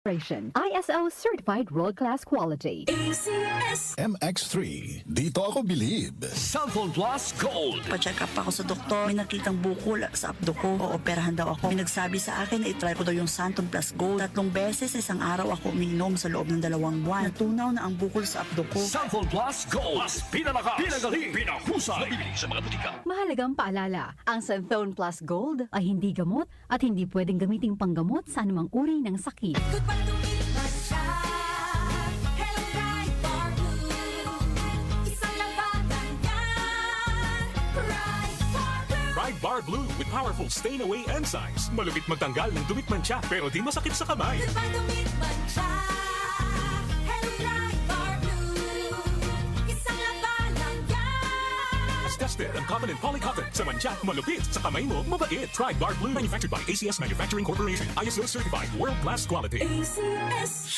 ISO certified world-class quality. MX3, dito ako bilib. Cellphone Plus Gold. Pa-check up ako sa doktor. May nakitang bukol sa abdo ko. Ooperahan daw ako. May nagsabi sa akin na itry ko daw yung Santon Plus Gold. 3 beses isang araw ako uminom sa loob ng 2 buwan. Natunaw na ang bukol sa abdo ko. Cellphone Plus Gold. Mas pinalakas, pinagaling, pinahusay. Mabibili sa mga butika. Mahalagang paalala, ang Santhone Plus Gold ay hindi gamot at hindi pwedeng gamiting panggamot sa anumang uri ng sakit. Ride Bar Blue with powerful stain-away enzymes. Malupit magtanggal ng dumit mancha pero di masakit sa kamay. As tested ang common in polycotton. Sa mancha, malupit. Sa kamay mo, mabait. Ride Bar Blue. Manufactured by ACS Manufacturing Corporation. ISO certified. World-class quality.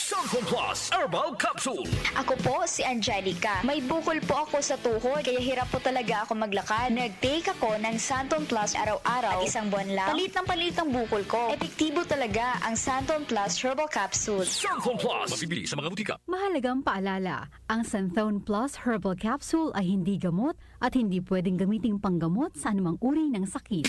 Cellphone Plus Herbal Capsule. Ako po si Angelica. May bukol po ako sa tuhod, kaya hirap po talaga ako maglakad. Nag-take ako ng Santon Plus araw-araw at 1 buwan lang. Palit ang bukol ko. Epektibo talaga ang Santon Plus Herbal Capsule. Cellphone Plus. Mabibili sa mga butika. Mahalagang paalala, ang Santhone Plus Herbal Capsule ay hindi gamot at hindi pwedeng gamiting panggamot sa anumang uri ng sakit.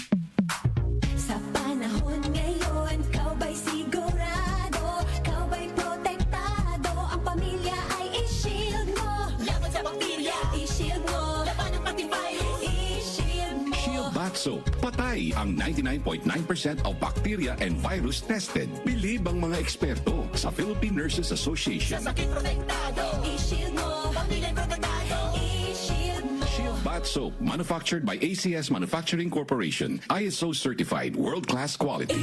Sa panahon ngayon, kau ba'y sigurado? Kau ba'y protektado? Ang pamilya ay i-shield mo. Laban sa bakterya, i-shield mo. Laban ng pati virus, i-shield mo. Shield Bath Soap. Patay ang 99.9% of bacteria and virus tested. Bilib ang mga eksperto sa Philippine Nurses Association. Sa sakit protektado, i-shield mo. Pamilya protektado, i-shield mo. Shield Bath Soap, manufactured by ACS Manufacturing Corporation. ISO certified, world-class quality.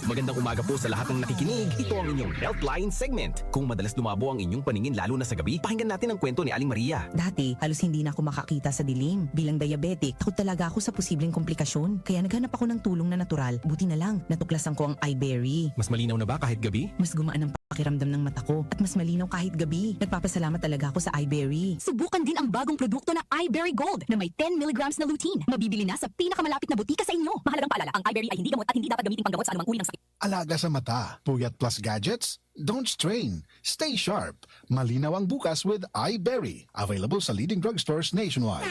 Magandang umaga po sa lahat ng nakikinig. Ito ang inyong Healthline segment. Kung madalas lumabo ang inyong paningin lalo na sa gabi, pakinggan natin ang kwento ni Aling Maria. Dati, halos hindi na ako makakita sa dilim. Bilang diabetic, takot talaga ako sa posibleng komplikasyon. Kaya naghanap ako ng tulong na natural. Buti na lang, natuklasan ko ang iBerry. Mas malinaw na ba kahit gabi? Mas gumaan ang pakiramdam ng mata ko at mas malinaw kahit gabi. Nagpapasalamat talaga ako sa iBerry. Subukan din ang bagong produkto na iBerry Gold na may 10 mg na lutein. Mabibili na sa pinakamalapit na butika sa inyo. Mahalagang paalala, ang iBerry ay hindi gamot at hindi dapat gamiting panggamot sa anumang uri ng sakit. Alaga sa mata, puyat plus gadgets? Don't strain. Stay sharp. Malinaw ang bukas with iBerry. Available sa leading drugstores nationwide.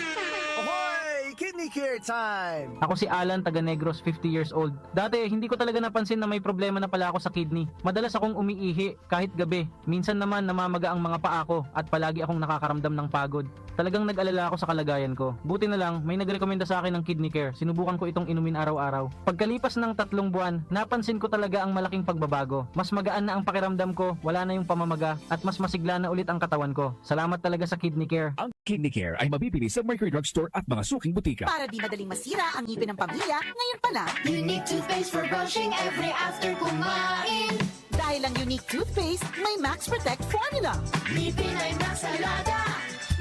Kidney Care Time! Ako si Alan, taga Negros, 50 years old. Dati, hindi ko talaga napansin na may problema na pala ako sa kidney. Madalas akong umiihi kahit gabi. Minsan naman namamaga ang mga paa ko at palagi akong nakakaramdam ng pagod. Talagang nag-alala ako sa kalagayan ko. Buti na lang, may nagrekomenda sa akin ng Kidney Care. Sinubukan ko itong inumin araw-araw. Pagkalipas ng 3 buwan, napansin ko talaga ang malaking pagbabago. Mas magaan na ang pakiramdam ko, wala na yung pamamaga, at mas masigla na ulit ang katawan ko. Salamat talaga sa Kidney Care. Ang Kidney Care ay mabibili sa Mercury Drugstore at mga suking butika. Para di madaling masira ang ngipin ng pamilya, ngayon pa lang. Unique toothpaste for brushing every after kumain. Dahil ang unique toothpaste, may Max Protect formula. Ngipin ay Max Alaga,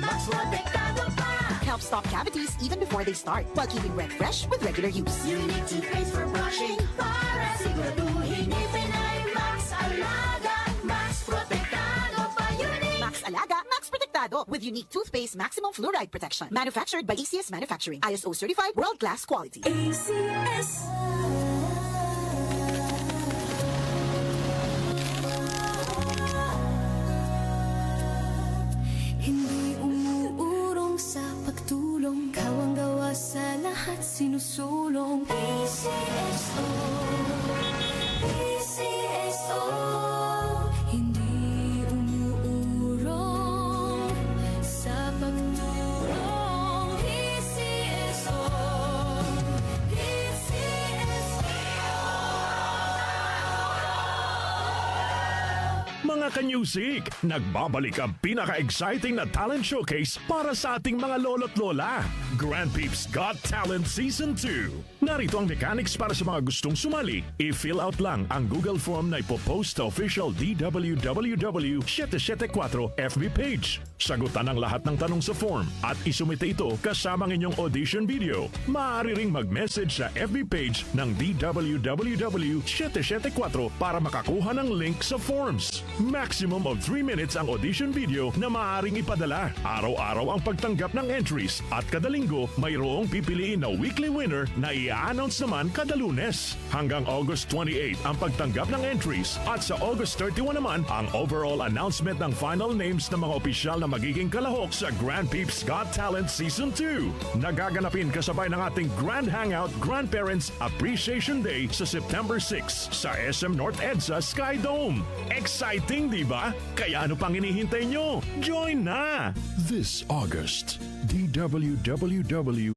Max Protektado pa. Helps stop cavities even before they start, while keeping breath fresh with regular use. Unique toothpaste for brushing para siguraduhin ngipin ay Max Alaga, Max Protektado pa. Unique Max Alaga, Max Protectado with unique toothpaste maximum fluoride protection. Manufactured by ACS Manufacturing. ISO certified world-class quality. ACS. Hindi umuurong sa pagtulong, kawang gawa sa lahat sinusulong. PCSO, PCSO. Hindi umuurong sa pagtulong. PCSO, PCSO. Mga kanyusik, nagbabalik ang pinaka-exciting na talent showcase para sa ating mga lolo't lola. Grand Peeps Got Talent Season 2. Narito ang mechanics para sa mga gustong sumali. I-fill out lang ang Google form na ipopost sa official DWWW 774 FB page. Sagutan ang lahat ng tanong sa form at isumite ito kasama ng inyong audition video. Maaari ring mag-message sa FB page ng DWWW 774 para makakuha ng link sa forms. Maximum of 3 minutes ang audition video na maaaring ipadala. Araw-araw ang pagtanggap ng entries at kadaling linggo, mayroong pipiliin na weekly winner na i-announce naman kada Lunes. Hanggang August 28 ang pagtanggap ng entries at sa August 31 naman ang overall announcement ng final names ng mga opisyal na magiging kalahok sa Grand Peeps Got Talent Season 2. Nagaganapin kasabay ng ating Grand Hangout Grandparents Appreciation Day sa September 6 sa SM North EDSA Sky Dome. Exciting, di ba? Kaya ano pang hinihintay nyo? Join na! This August, DWWW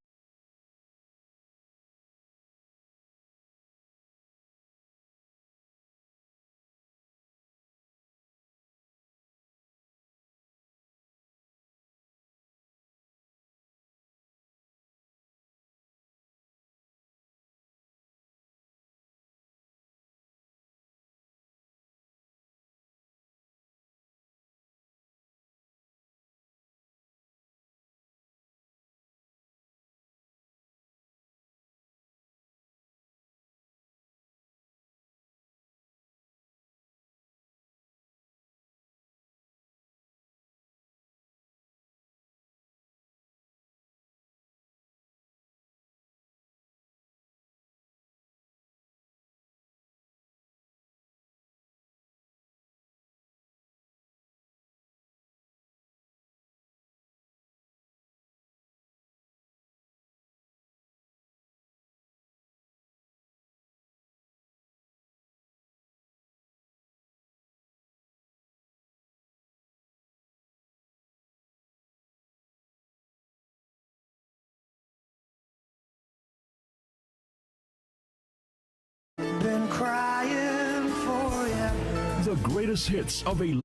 Been crying forever. The greatest hits of a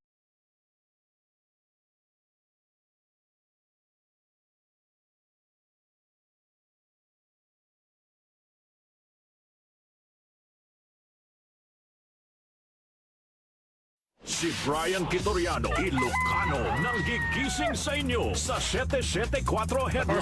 Si Brian Kitoriano, Ilocano, nang gigising sa inyo sa 774 Headline